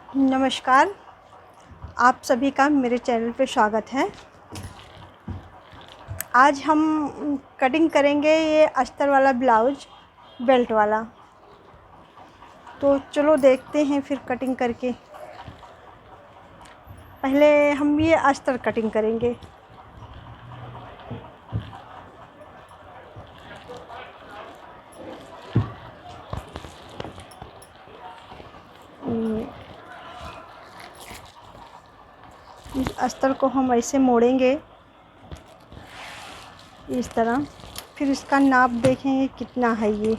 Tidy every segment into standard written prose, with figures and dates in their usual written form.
नमस्कार। आप सभी का मेरे चैनल पे स्वागत है। आज हम कटिंग करेंगे ये अस्तर वाला ब्लाउज बेल्ट वाला। तो चलो देखते हैं फिर कटिंग करके। पहले हम ये अस्तर कटिंग करेंगे। इस अस्तर को हम ऐसे मोड़ेंगे इस तरह। फिर इसका नाप देखेंगे कितना है ये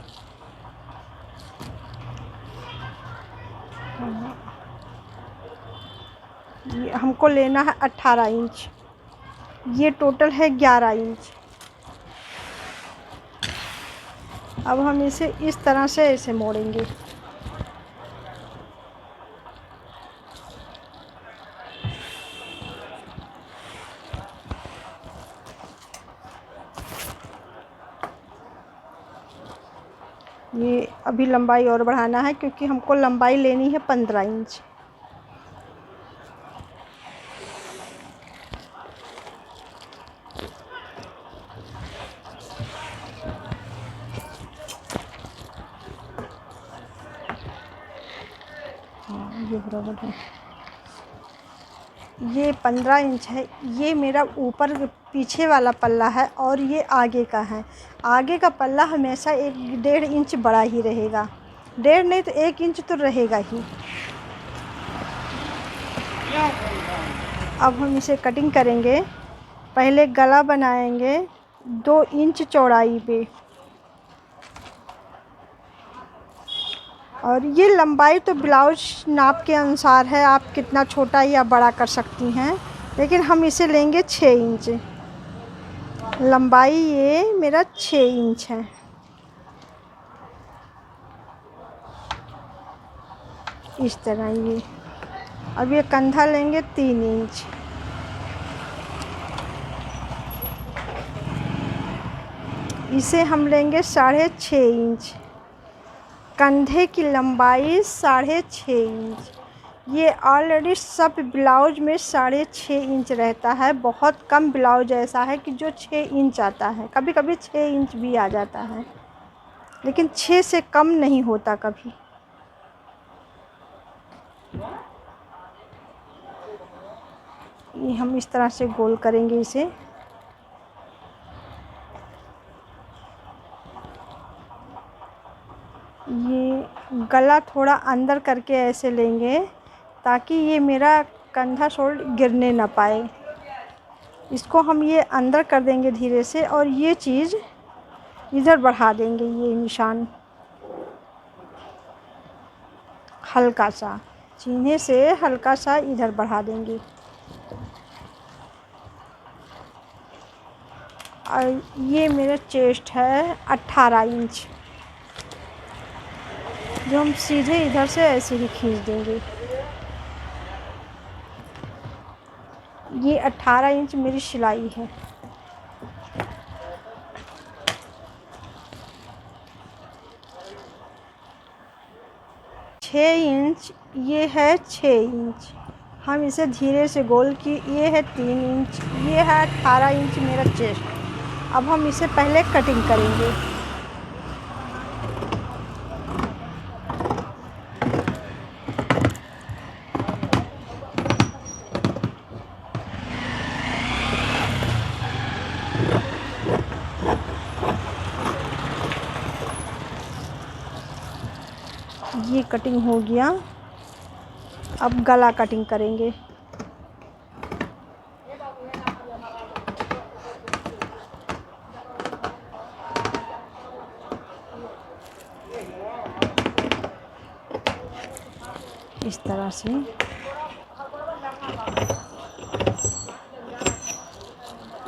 हमको लेना है 18 इंच। ये टोटल है 11 इंच। अब हम इसे इस तरह से ऐसे मोड़ेंगे। ये अभी लंबाई और बढ़ाना है क्योंकि हमको लंबाई लेनी है 15 इंच। हाँ, ये बराबर है। ये 15 इंच है। ये मेरा ऊपर पीछे वाला पल्ला है और ये आगे का है। आगे का पल्ला हमेशा 1.5 इंच बड़ा ही रहेगा। 1.5 नहीं तो 1 इंच तो रहेगा ही। अब हम इसे कटिंग करेंगे। पहले गला बनाएंगे 2 इंच चौड़ाई पे। और ये लंबाई तो ब्लाउज नाप के अनुसार है, आप कितना छोटा या बड़ा कर सकती हैं, लेकिन हम इसे लेंगे 6 इंच। लंबाई ये मेरा 6 इंच है। इस तरह ये। अब ये कंधा लेंगे 3 इंच। इसे हम लेंगे 6.5 इंच। कंधे की लंबाई 6.5 इंच। ये ऑलरेडी सब ब्लाउज में 6.5 इंच रहता है। बहुत कम ब्लाउज ऐसा है कि जो 6 इंच आता है। कभी कभी 6 इंच भी आ जाता है, लेकिन 6 से कम नहीं होता कभी। ये हम इस तरह से गोल करेंगे इसे। ये गला थोड़ा अंदर करके ऐसे लेंगे ताकि ये मेरा कंधा शोल्ड गिरने ना पाए। इसको हम ये अंदर कर देंगे धीरे से, और ये चीज़ इधर बढ़ा देंगे। ये निशान हल्का सा सीने से हल्का सा इधर बढ़ा देंगे। और ये मेरा चेस्ट है 18 इंच, जो हम सीधे इधर से ऐसे ही खींच देंगे। ये 18 इंच मेरी सिलाई है। छः इंच ये है 6 इंच। हम इसे धीरे से गोल की। ये है 3 इंच। ये है 18 इंच मेरा चेस्ट। अब हम इसे पहले कटिंग करेंगे। ये कटिंग हो गया। अब गला कटिंग करेंगे। इस तरह से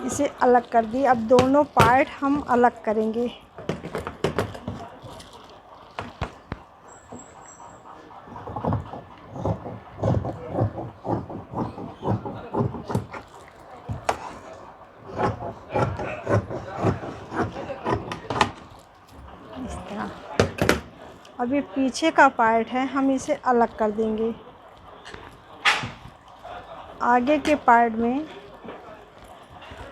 इसे अलग कर दिए। अब दोनों पार्ट हम अलग करेंगे। इस तरह। अब ये पीछे का पार्ट है, हम इसे अलग कर देंगे। आगे के पार्ट में।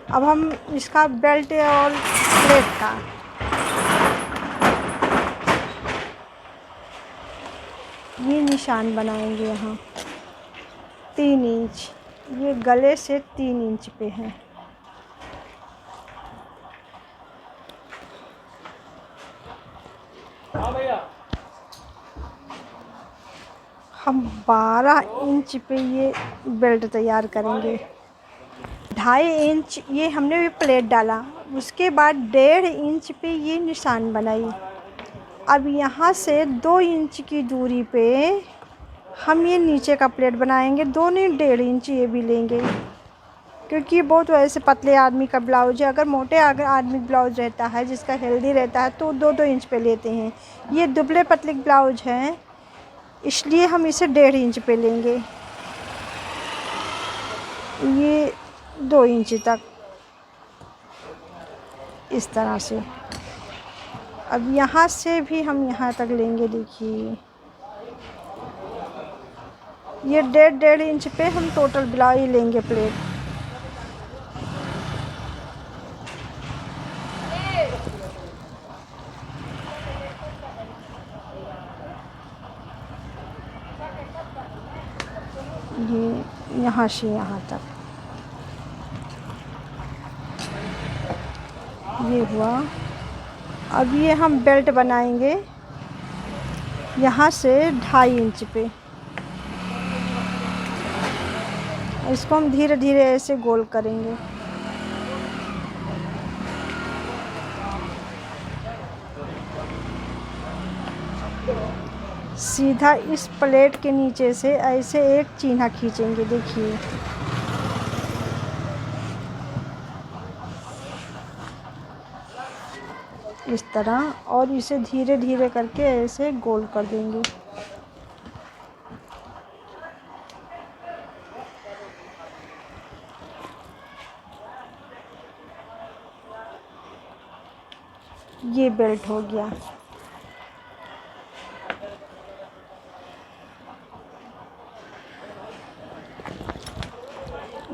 अब हम इसका बेल्ट और प्लेट का ये निशान बनाएंगे यहाँ 3 इंच, ये गले से 3 इंच पे है। हम 12 इंच पे ये बेल्ट तैयार करेंगे। 2.5 इंच ये हमने भी प्लेट डाला, उसके बाद 1.5 इंच पे ये निशान बनाई। अब यहाँ से 2 इंच की दूरी पे हम ये नीचे का प्लेट बनाएंगे। 2 नहीं 1.5 इंच ये भी लेंगे, क्योंकि ये बहुत वैसे पतले आदमी का ब्लाउज है। अगर मोटे अगर आदमी ब्लाउज रहता है जिसका हेल्दी रहता है तो 2-2 इंच पे लेते हैं। ये दुबले पतले ब्लाउज हैं, इसलिए हम इसे 1.5 इंच पे लेंगे, ये 2 इंच तक इस तरह से। अब यहाँ से भी हम यहाँ तक लेंगे, देखिए ये 1.5 इंच पे हम टोटल ब्लाउज लेंगे प्लेट। ये यहाँ से यहाँ तक ये हुआ। अब ये हम बेल्ट बनाएंगे यहाँ से 2.5 इंच पे। इसको हम धीरे धीरे ऐसे गोल करेंगे। सीधा इस प्लेट के नीचे से ऐसे एक चिन्ह खींचेंगे, देखिए इस तरह, और इसे धीरे धीरे करके ऐसे गोल कर देंगे। ये बेल्ट हो गया।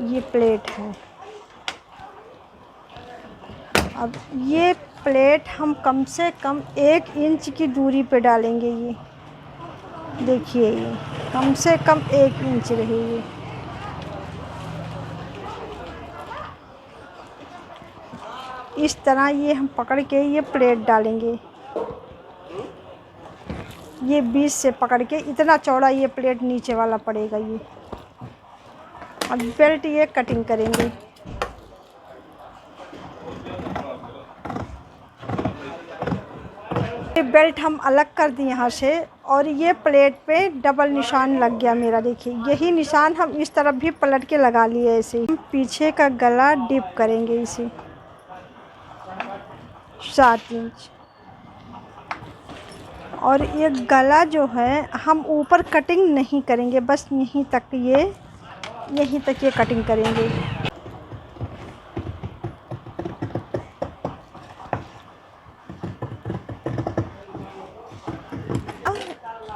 ये प्लेट है। अब ये प्लेट हम कम से कम 1 इंच की दूरी पे डालेंगे। ये देखिए ये कम से कम 1 इंच रहेगी। इस तरह ये हम पकड़ के ये प्लेट डालेंगे। ये बीच से पकड़ के इतना चौड़ा ये प्लेट नीचे वाला पड़ेगा ये। अब बेल्ट ये कटिंग करेंगे। ये बेल्ट हम अलग कर दिए यहाँ से, और ये प्लेट पे डबल निशान लग गया मेरा। देखिए यही निशान हम इस तरफ भी पलट के लगा लिए ऐसे। हम पीछे का गला डिप करेंगे इसे 7 इंच, और ये गला जो है हम ऊपर कटिंग नहीं करेंगे, बस यहीं तक ये कटिंग करेंगे।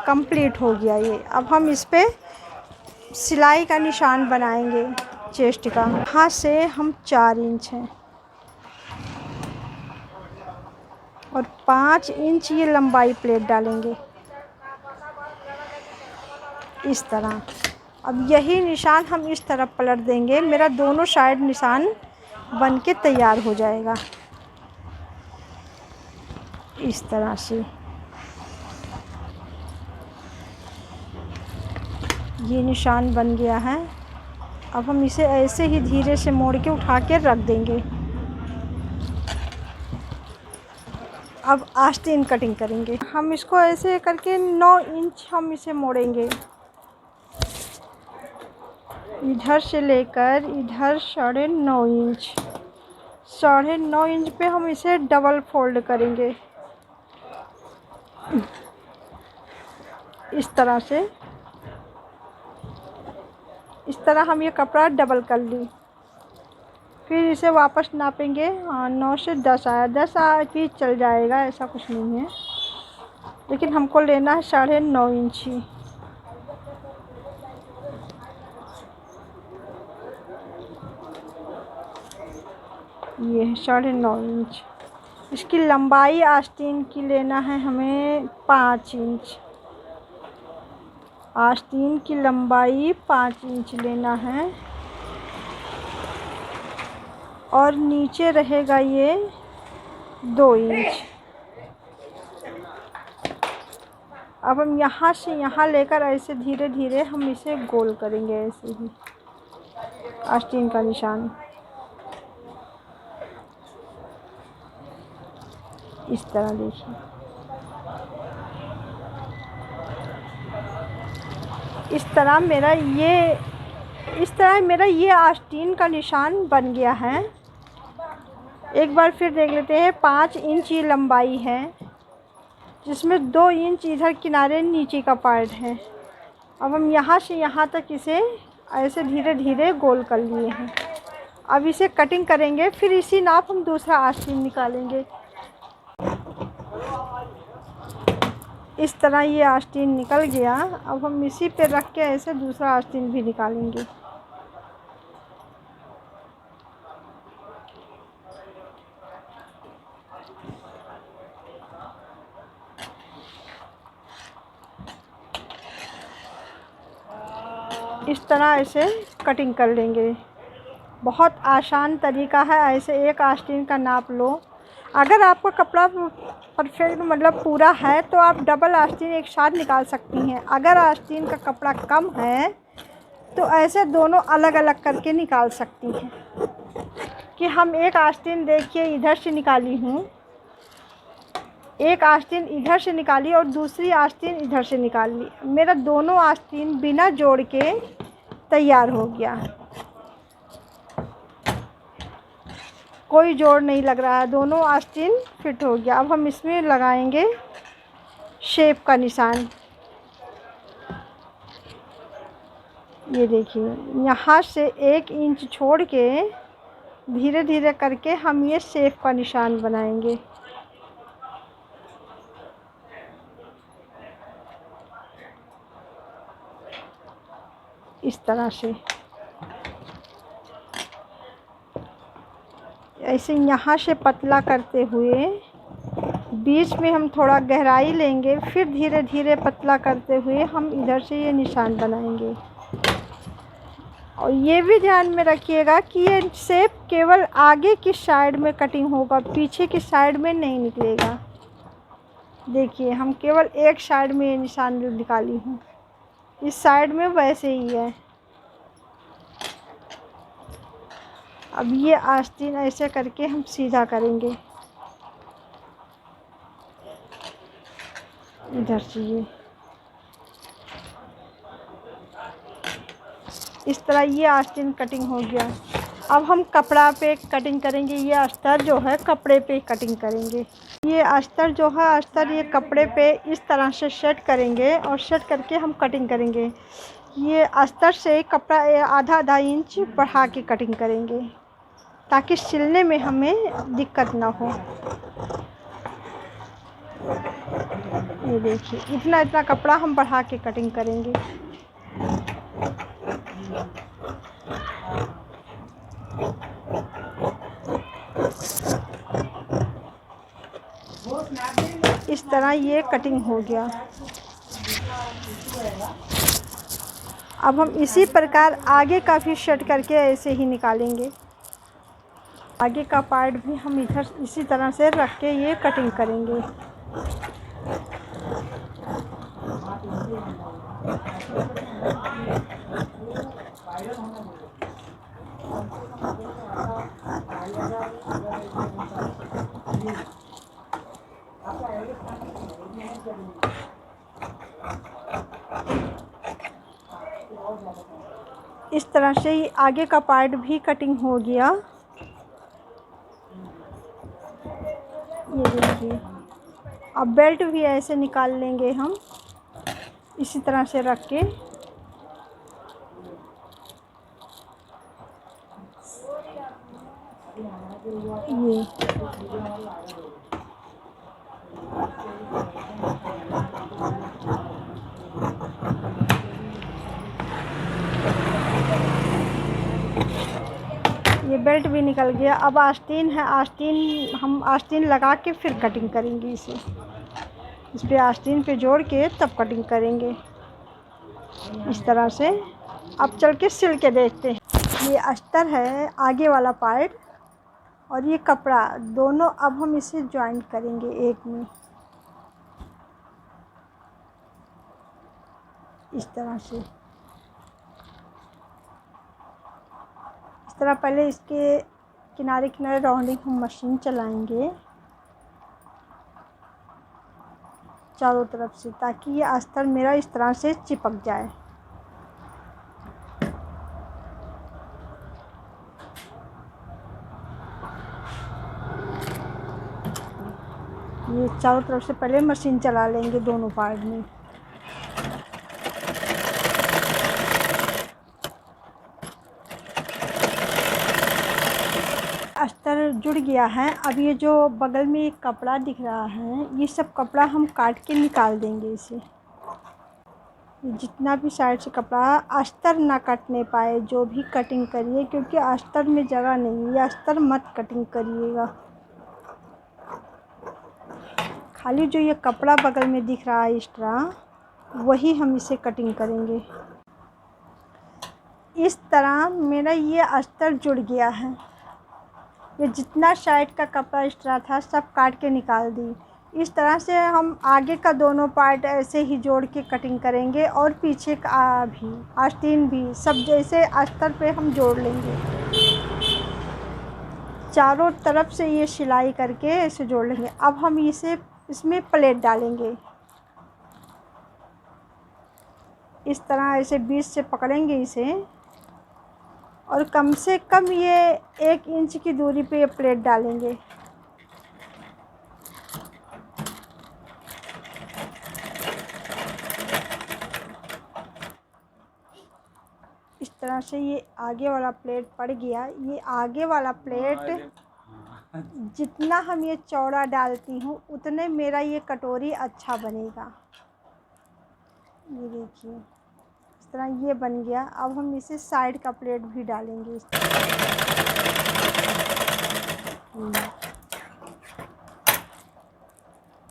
कंप्लीट हो गया ये। अब हम इस पे सिलाई का निशान बनाएंगे चेस्ट का। यहाँ से हम 4 इंच हैं और 5 इंच ये लंबाई प्लेट डालेंगे इस तरह। अब यही निशान हम इस तरफ पलट देंगे। मेरा दोनों साइड निशान बन के तैयार हो जाएगा इस तरह से। ये निशान बन गया है। अब हम इसे ऐसे ही धीरे से मोड़ के उठा के रख देंगे। अब आस्तीन कटिंग करेंगे। हम इसको ऐसे करके 9 इंच हम इसे मोड़ेंगे, इधर से लेकर इधर 9.5 इंच। 9.5 इंच पे हम इसे डबल फोल्ड करेंगे इस तरह से। इस तरह हम ये कपड़ा डबल कर ली। फिर इसे वापस नापेंगे। 9 से 10 आया, 10 भी चल जाएगा, ऐसा कुछ नहीं है, लेकिन हमको लेना है 9.5 इंच ही। ये है 9.5 इंच। इसकी लंबाई आस्तीन की लेना है हमें 5 इंच। आस्तीन की लंबाई 5 इंच लेना है और नीचे रहेगा ये 2 इंच। अब हम यहाँ से यहाँ लेकर ऐसे धीरे धीरे हम इसे गोल करेंगे, ऐसे ही आस्तीन का निशान इस तरह देखिए। इस तरह मेरा ये आस्तीन का निशान बन गया है। एक बार फिर देख लेते हैं। 5 इंच ये लंबाई है, जिसमें 2 इंच इधर किनारे नीचे का पार्ट है। अब हम यहाँ से यहाँ तक इसे ऐसे धीरे धीरे गोल कर लिए हैं। अब इसे कटिंग करेंगे, फिर इसी नाप हम दूसरा आस्तीन निकालेंगे। इस तरह ये आस्तीन निकल गया। अब हम इसी पे रख के ऐसे दूसरा आस्तीन भी निकालेंगे। इस तरह ऐसे कटिंग कर लेंगे। बहुत आसान तरीका है। ऐसे एक आस्तीन का नाप लो। अगर आपका कपड़ा परफेक्ट मतलब पूरा है तो आप डबल आस्तीन एक साथ निकाल सकती हैं। अगर आस्तीन का कपड़ा कम है तो ऐसे दोनों अलग अलग करके निकाल सकती हैं। कि हम एक आस्तीन देखिए इधर से निकाली हूँ, एक आस्तीन इधर से निकाली और दूसरी आस्तीन इधर से निकाल ली। मेरा दोनों आस्तीन बिना जोड़ के तैयार हो गया। कोई जोड़ नहीं लग रहा है, दोनों आस्तीन फिट हो गया। अब हम इसमें लगाएंगे शेप का निशान। ये देखिए, यहाँ से 1 इंच छोड़ के धीरे धीरे करके हम ये शेप का निशान बनाएंगे। इस तरह से ऐसे यहाँ से पतला करते हुए बीच में हम थोड़ा गहराई लेंगे, फिर धीरे धीरे पतला करते हुए हम इधर से ये निशान बनाएंगे। और ये भी ध्यान में रखिएगा कि ये शेप केवल आगे की साइड में कटिंग होगा, पीछे की साइड में नहीं निकलेगा। देखिए, हम केवल एक साइड में ये निशान निकाली हूँ, इस साइड में वैसे ही है। अब ये आस्तीन ऐसे करके हम सीधा करेंगे इधर से। ये इस तरह ये आस्तीन कटिंग हो गया। अब हम कपड़ा पे कटिंग करेंगे। ये अस्तर जो है कपड़े पे कटिंग करेंगे। ये अस्तर जो है अस्तर ये कपड़े पे इस तरह से सेट करेंगे और सेट करके हम कटिंग करेंगे। ये अस्तर से कपड़ा आधा आधा इंच बढ़ा के कटिंग करेंगे ताकि सिलने में हमें दिक्कत ना हो। ये देखिए, इतना इतना कपड़ा हम बढ़ा के कटिंग करेंगे। इस तरह ये कटिंग हो गया। अब हम इसी प्रकार आगे का भी सेट करके ऐसे ही निकालेंगे। आगे का पार्ट भी हम इधर इसी तरह से रख के ये कटिंग करेंगे। इस तरह से ही आगे का पार्ट भी कटिंग हो गया। ये देखिए, अब बेल्ट भी ऐसे निकाल लेंगे हम इसी तरह से रख के। ये बेल्ट भी निकल गया। अब आस्तीन है, आस्तीन हम आस्तीन लगा के फिर कटिंग करेंगे इसे। इस पे आस्तीन पे जोड़ के तब कटिंग करेंगे इस तरह से। अब चल के सिल के देखते हैं। ये अस्तर है आगे वाला पार्ट और ये कपड़ा, दोनों अब हम इसे जॉइंट करेंगे एक में इस तरह से। इस तरह पहले इसके किनारे किनारे राउंडिंग हम मशीन चलाएंगे चारों तरफ से, ताकि ये अस्तर मेरा इस तरह से चिपक जाए। ये चारों तरफ से पहले मशीन चला लेंगे दोनों पार्ट में। अस्तर जुड़ गया है। अब ये जो बगल में एक कपड़ा दिख रहा है, ये सब कपड़ा हम काट के निकाल देंगे इसे। जितना भी साइड से कपड़ा अस्तर ना कटने पाए जो भी कटिंग करिए, क्योंकि अस्तर में जगह नहीं है, अस्तर मत कटिंग करिएगा। खाली जो ये कपड़ा बगल में दिख रहा है एक्स्ट्रा, वही हम इसे कटिंग करेंगे। इस तरह मेरा ये अस्तर जुड़ गया है। ये जितना साइड का कपड़ा एक्स्ट्रा था सब काट के निकाल दी। इस तरह से हम आगे का दोनों पार्ट ऐसे ही जोड़ के कटिंग करेंगे और पीछे का भी, आस्तीन भी, सब जैसे अस्तर पे हम जोड़ लेंगे। चारों तरफ से ये सिलाई करके ऐसे जोड़ लेंगे। अब हम इसमें प्लेट डालेंगे इस तरह, ऐसे बीच से पकड़ेंगे इसे और कम से कम ये 1 इंच की दूरी पे ये प्लेट डालेंगे। इस तरह से ये आगे वाला प्लेट पड़ गया। ये आगे वाला प्लेट जितना हम ये चौड़ा डालती हूँ उतने मेरा ये कटोरी अच्छा बनेगा। ये देखिए इस तरह ये बन गया। अब हम इसे साइड का प्लेट भी डालेंगे इस तरह।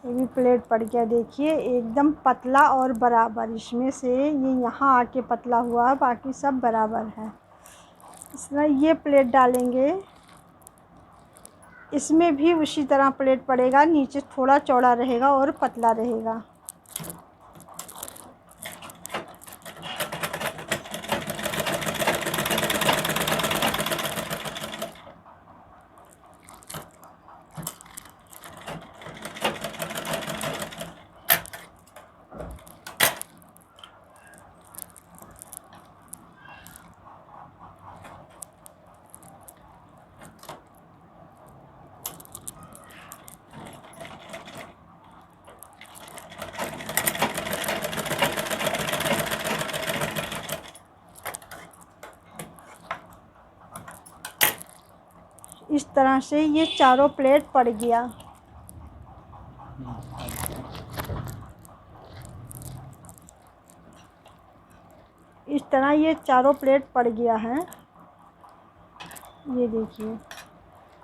ये भी प्लेट पड़ गया, देखिए एकदम पतला और बराबर। इसमें से ये यहाँ आके पतला हुआ, बाकी सब बराबर है। इस तरह ये प्लेट डालेंगे, इसमें भी उसी तरह प्लेट पड़ेगा। नीचे थोड़ा चौड़ा रहेगा और पतला रहेगा। इस तरह से ये चारों प्लेट पड़ गया। इस तरह ये चारों प्लेट पड़ गया है, ये देखिए।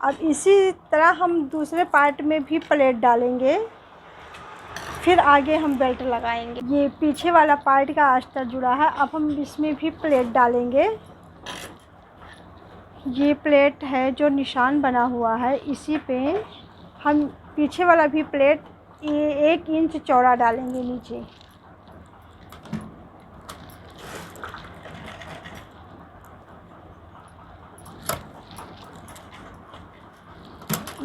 अब इसी तरह हम दूसरे पार्ट में भी प्लेट डालेंगे, फिर आगे हम बेल्ट लगाएंगे। ये पीछे वाला पार्ट का अस्तर जुड़ा है, अब हम इसमें भी प्लेट डालेंगे। ये प्लेट है जो निशान बना हुआ है, इसी पे हम पीछे वाला भी प्लेट 1 इंच चौड़ा डालेंगे नीचे।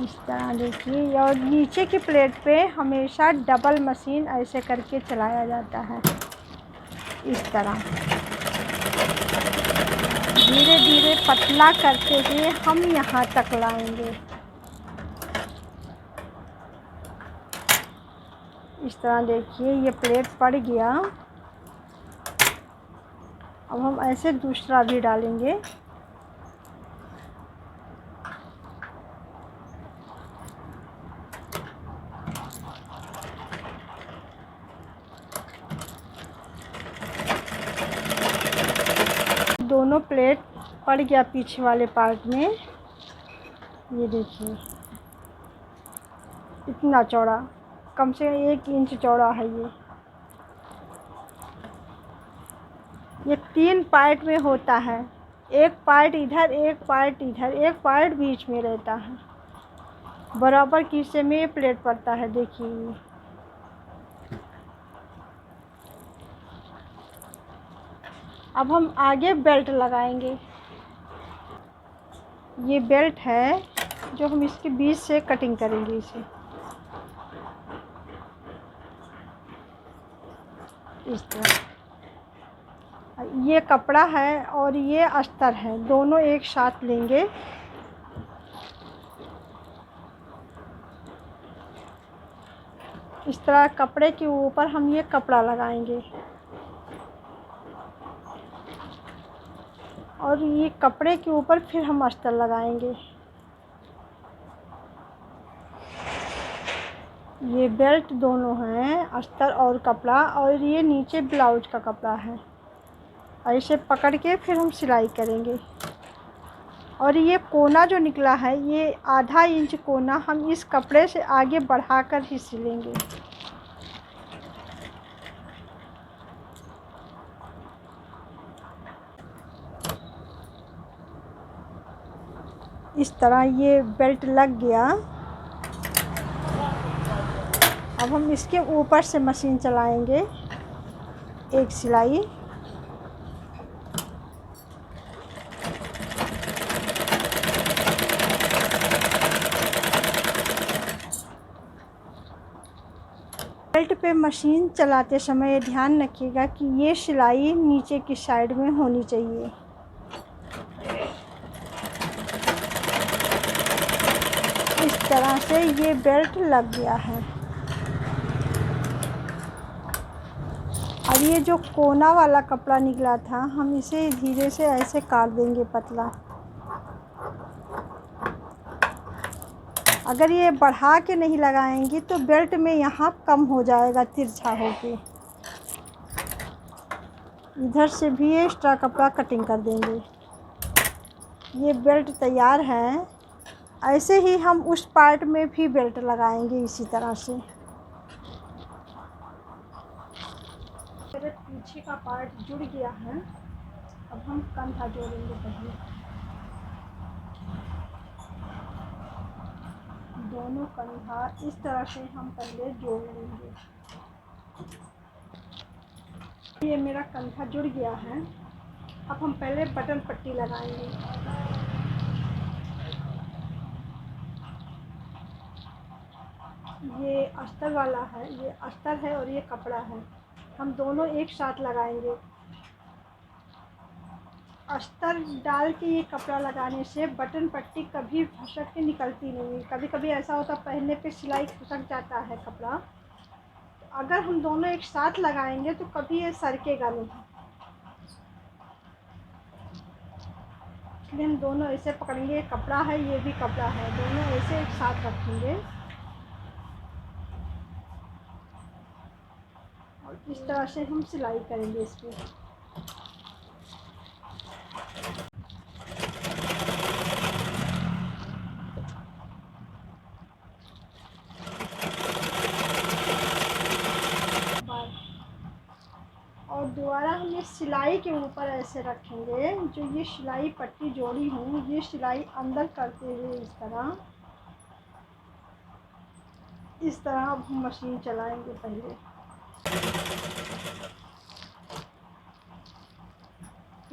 इस तरह देखिए। और नीचे की प्लेट पे हमेशा डबल मशीन ऐसे करके चलाया जाता है, इस तरह धीरे धीरे पतला करते हुए हम यहाँ तक लाएंगे। इस तरह देखिए ये प्लेट पड़ गया। अब हम ऐसे दूसरा भी डालेंगे। दोनों प्लेट पड़ गया पीछे वाले पार्ट में। ये देखिए इतना चौड़ा, कम से कम 1 इंच चौड़ा है ये 3 पार्ट में होता है। एक पार्ट इधर, एक पार्ट इधर, एक पार्ट बीच में रहता है। बराबर के हिस्से में ये प्लेट पड़ता है, देखिए। अब हम आगे बेल्ट लगाएंगे। ये बेल्ट है जो हम इसके बीच से कटिंग करेंगे इसे इस तरह। ये कपड़ा है और ये अस्तर है, दोनों एक साथ लेंगे। इस तरह कपड़े के ऊपर हम ये कपड़ा लगाएंगे और ये कपड़े के ऊपर फिर हम अस्तर लगाएंगे। ये बेल्ट दोनों हैं, अस्तर और कपड़ा, और ये नीचे ब्लाउज का कपड़ा है। ऐसे पकड़ के फिर हम सिलाई करेंगे। और ये कोना जो निकला है, ये आधा इंच कोना हम इस कपड़े से आगे बढ़ाकर ही सिलेंगे। इस तरह ये बेल्ट लग गया। अब हम इसके ऊपर से मशीन चलाएंगे एक सिलाई। बेल्ट पे मशीन चलाते समय ध्यान रखिएगा कि ये सिलाई नीचे की साइड में होनी चाहिए। इस तरह से ये बेल्ट लग गया है। अब ये जो कोना वाला कपड़ा निकला था, हम इसे धीरे से ऐसे काट देंगे पतला। अगर ये बढ़ा के नहीं लगाएंगी तो बेल्ट में यहाँ कम हो जाएगा, तिरछा होके। इधर से भी एक्स्ट्रा कपड़ा कटिंग कर देंगे। ये बेल्ट तैयार है। ऐसे ही हम उस पार्ट में भी बेल्ट लगाएंगे इसी तरह से। मेरे पीछे का पार्ट जुड़ गया है। अब हम कंधा जोड़ेंगे पहले। दोनों कंधा इस तरह से हम पहले जोड़ लेंगे। ये मेरा कंधा जुड़ गया है। अब हम पहले बटन पट्टी लगाएंगे। ये अस्तर वाला है, ये अस्तर है और ये कपड़ा है। हम दोनों एक साथ लगाएंगे। अस्तर डाल के ये कपड़ा लगाने से बटन पट्टी कभी फसक के निकलती नहीं। कभी कभी ऐसा होता पहनने पे सिलाई खसक जाता है कपड़ा। तो अगर हम दोनों एक साथ लगाएंगे तो कभी ये सरकेगा नहीं। इसलिए हम दोनों ऐसे पकड़ेंगे। ये कपड़ा है, ये भी कपड़ा है, दोनों ऐसे एक साथ रखेंगे और इस तरह से हम सिलाई करेंगे इसकी। और दोबारा हम ये सिलाई के ऊपर ऐसे रखेंगे। जो ये सिलाई पट्टी जोड़ी हूँ, ये सिलाई अंदर करते हुए इस तरह अब हम मशीन चलाएंगे पहले।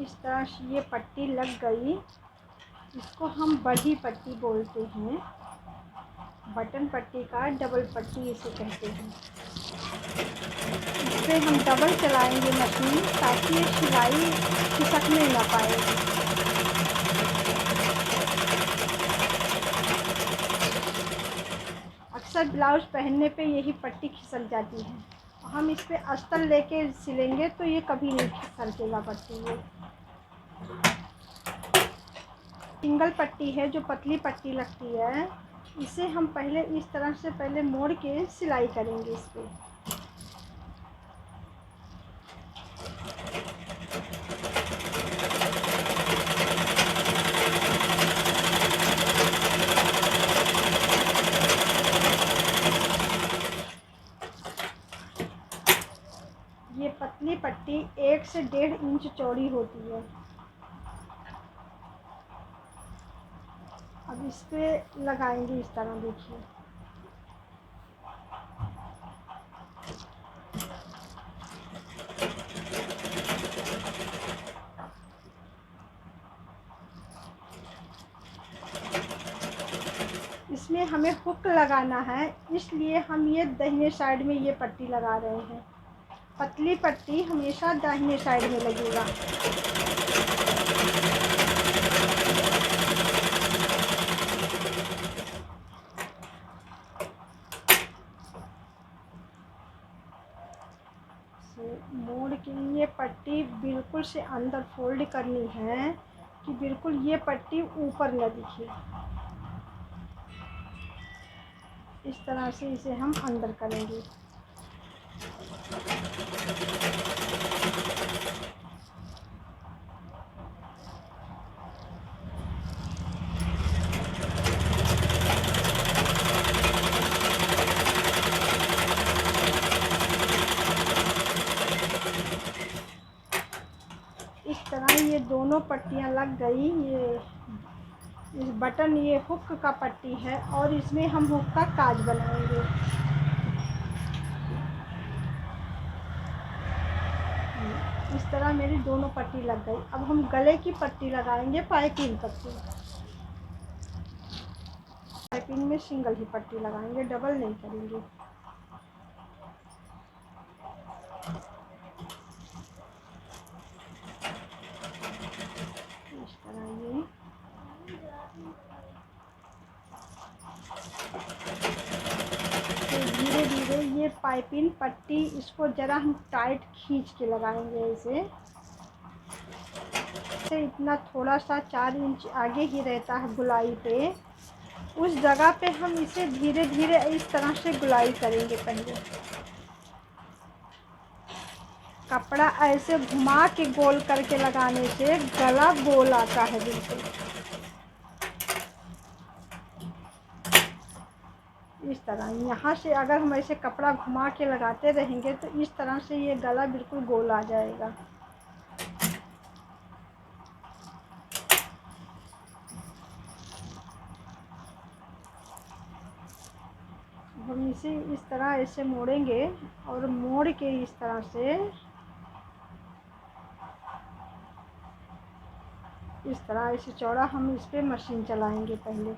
इस तरह से ये पट्टी लग गई। इसको हम बड़ी पट्टी बोलते हैं। बटन पट्टी का डबल पट्टी इसे कहते हैं। इस पर हम डबल चलाएंगे मशीन, ताकि ये सिलाई खिसकने ना पाए। अक्सर ब्लाउज पहनने पे यही पट्टी खिसक जाती है। हम इस पे अस्तर लेके सिलेंगे तो ये कभी नहीं खिसकेगा पट्टी। ये सिंगल पट्टी है, जो पतली पट्टी लगती है। इसे हम पहले इस तरह से पहले मोड़ के सिलाई करेंगे इस पे। ये पतली पट्टी 1 से 1.5 इंच चौड़ी होती है। अब इस पे लगाएंगे इस तरह, देखिए। इसमें हमें हुक लगाना है, इसलिए हम ये दाहिने साइड में ये पट्टी लगा रहे हैं। पतली पट्टी हमेशा दाहिने साइड में लगेगा। मोड़ के ये पट्टी बिल्कुल से अंदर फोल्ड करनी है कि बिल्कुल ये पट्टी ऊपर न दिखे। इस तरह से इसे हम अंदर करेंगे। इस तरह ये दोनों पट्टियाँ लग गई। ये इस बटन ये हुक का पट्टी है और इसमें हम हुक का काज बनाएंगे। इस तरह मेरी दोनों पट्टी लग गई। अब हम गले की पट्टी लगाएंगे, पाइपिंग पट्टी। पाइपिंग में सिंगल ही पट्टी लगाएंगे, डबल नहीं करेंगे। इस तरह ये तो धीरे धीरे ये पाइपिंग पट्टी, इसको ज़रा हम टाइट खींच के लगाएंगे ऐसे। इतना थोड़ा सा 4 इंच आगे ही रहता है गुलाई पे, उस जगह पे हम इसे धीरे धीरे इस तरह से गुलाई करेंगे। पहले कपड़ा ऐसे घुमा के गोल करके लगाने से गला गोल आता है बिल्कुल। इस तरह यहाँ से अगर हम ऐसे कपड़ा घुमा के लगाते रहेंगे तो इस तरह से ये गला बिल्कुल गोल आ जाएगा। हम इसे इस तरह ऐसे मोड़ेंगे और मोड़ के इस तरह से इस तरह ऐसे चौड़ा हम इस पे मशीन चलाएंगे। पहले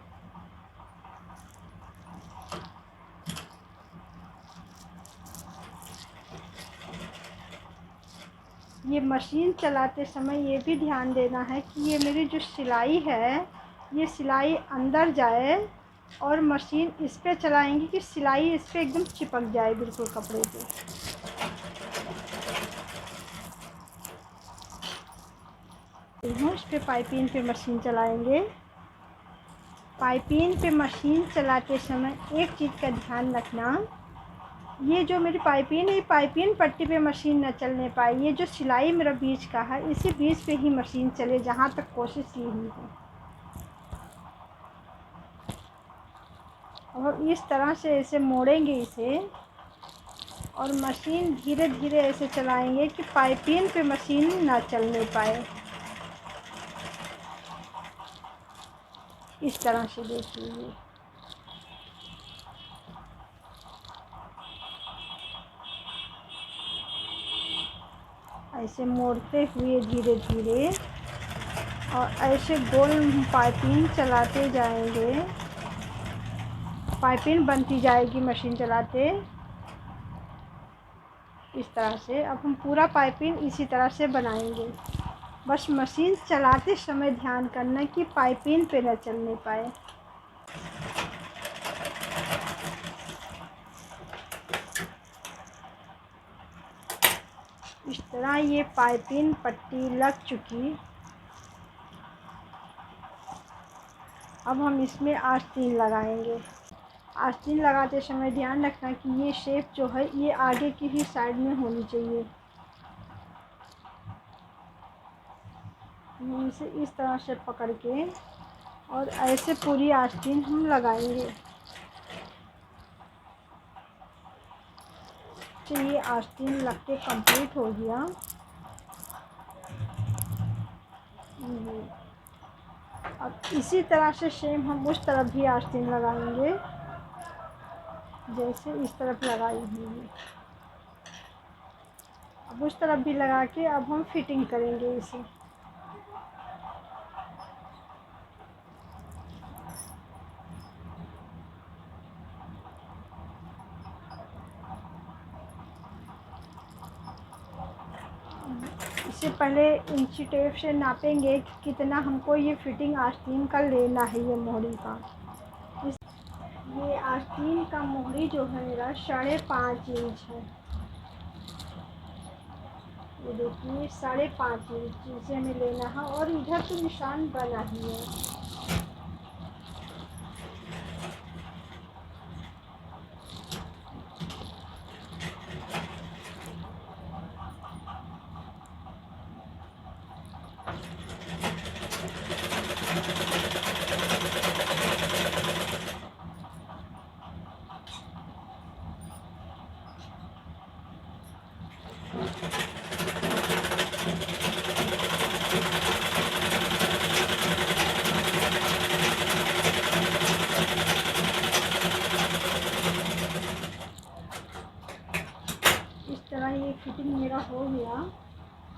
ये मशीन चलाते समय ये भी ध्यान देना है कि ये मेरी जो सिलाई है ये सिलाई अंदर जाए और मशीन इस पे चलाएंगे कि सिलाई इस पे एकदम चिपक जाए बिल्कुल कपड़े पे। इस पे पाइपिंग पे मशीन चलाएंगे। पाइपिंग पे मशीन चलाते समय एक चीज़ का ध्यान रखना, ये जो मेरी पाइपिंग है, पाइपिंग पट्टी पे मशीन न चलने पाए। ये जो सिलाई मेरा बीच का है इसी बीच पे ही मशीन चले, जहाँ तक कोशिश की हुई है। और इस तरह से ऐसे मोड़ेंगे इसे और मशीन धीरे धीरे ऐसे चलाएंगे कि पाइपिंग पे मशीन ना चलने पाए। इस तरह से देखिए, ऐसे मोड़ते हुए धीरे धीरे और ऐसे गोल पाइपिंग चलाते जाएंगे। पाइपिंग बनती जाएगी मशीन चलाते। इस तरह से अब हम पूरा पाइपिंग इसी तरह से बनाएंगे। बस मशीन चलाते समय ध्यान करना कि पाइपिंग पे न चलने पाए। इस तरह ये पाइपिंग पट्टी लग चुकी। अब हम इसमें आस्तीन लगाएंगे। आस्तीन लगाते समय ध्यान रखना कि ये शेप जो है ये आगे की ही साइड में होनी चाहिए। इसे इस तरह से पकड़ के और ऐसे पूरी आस्तीन हम लगाएंगे। तो ये आस्तीन लग के कंप्लीट हो गया। अब इसी तरह से सेम हम उस तरफ भी आस्तीन लगाएंगे जैसे इस तरफ लगाई हुई है। अब उस तरफ भी लगा के अब हम फिटिंग करेंगे इसे। इससे पहले इंची टेप से नापेंगे कि कितना हमको ये फिटिंग आस्तीन का लेना है। ये मोहरी का ये आस्तीन का मोहरी जो है मेरा 5.5 इंच है। ये देखिए 5.5 इंच इसे हमें लेना है और इधर तो निशान बना ही है। इस तरह ये फिटिंग मेरा हो गया।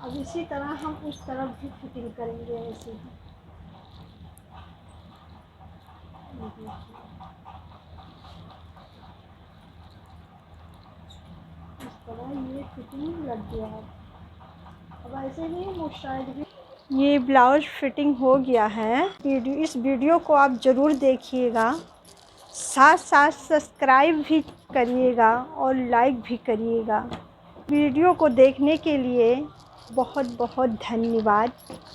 अब इसी तरह हम उस तरफ भी फिटिंग करेंगे ऐसे ही। इस तरह ये फिटिंग लग गया है। अब ऐसे ही हम उस साइड भी। ये ब्लाउज फिटिंग हो गया है। इस वीडियो को आप ज़रूर देखिएगा, साथ साथ सब्सक्राइब भी करिएगा और लाइक भी करिएगा। वीडियो को देखने के लिए बहुत बहुत धन्यवाद।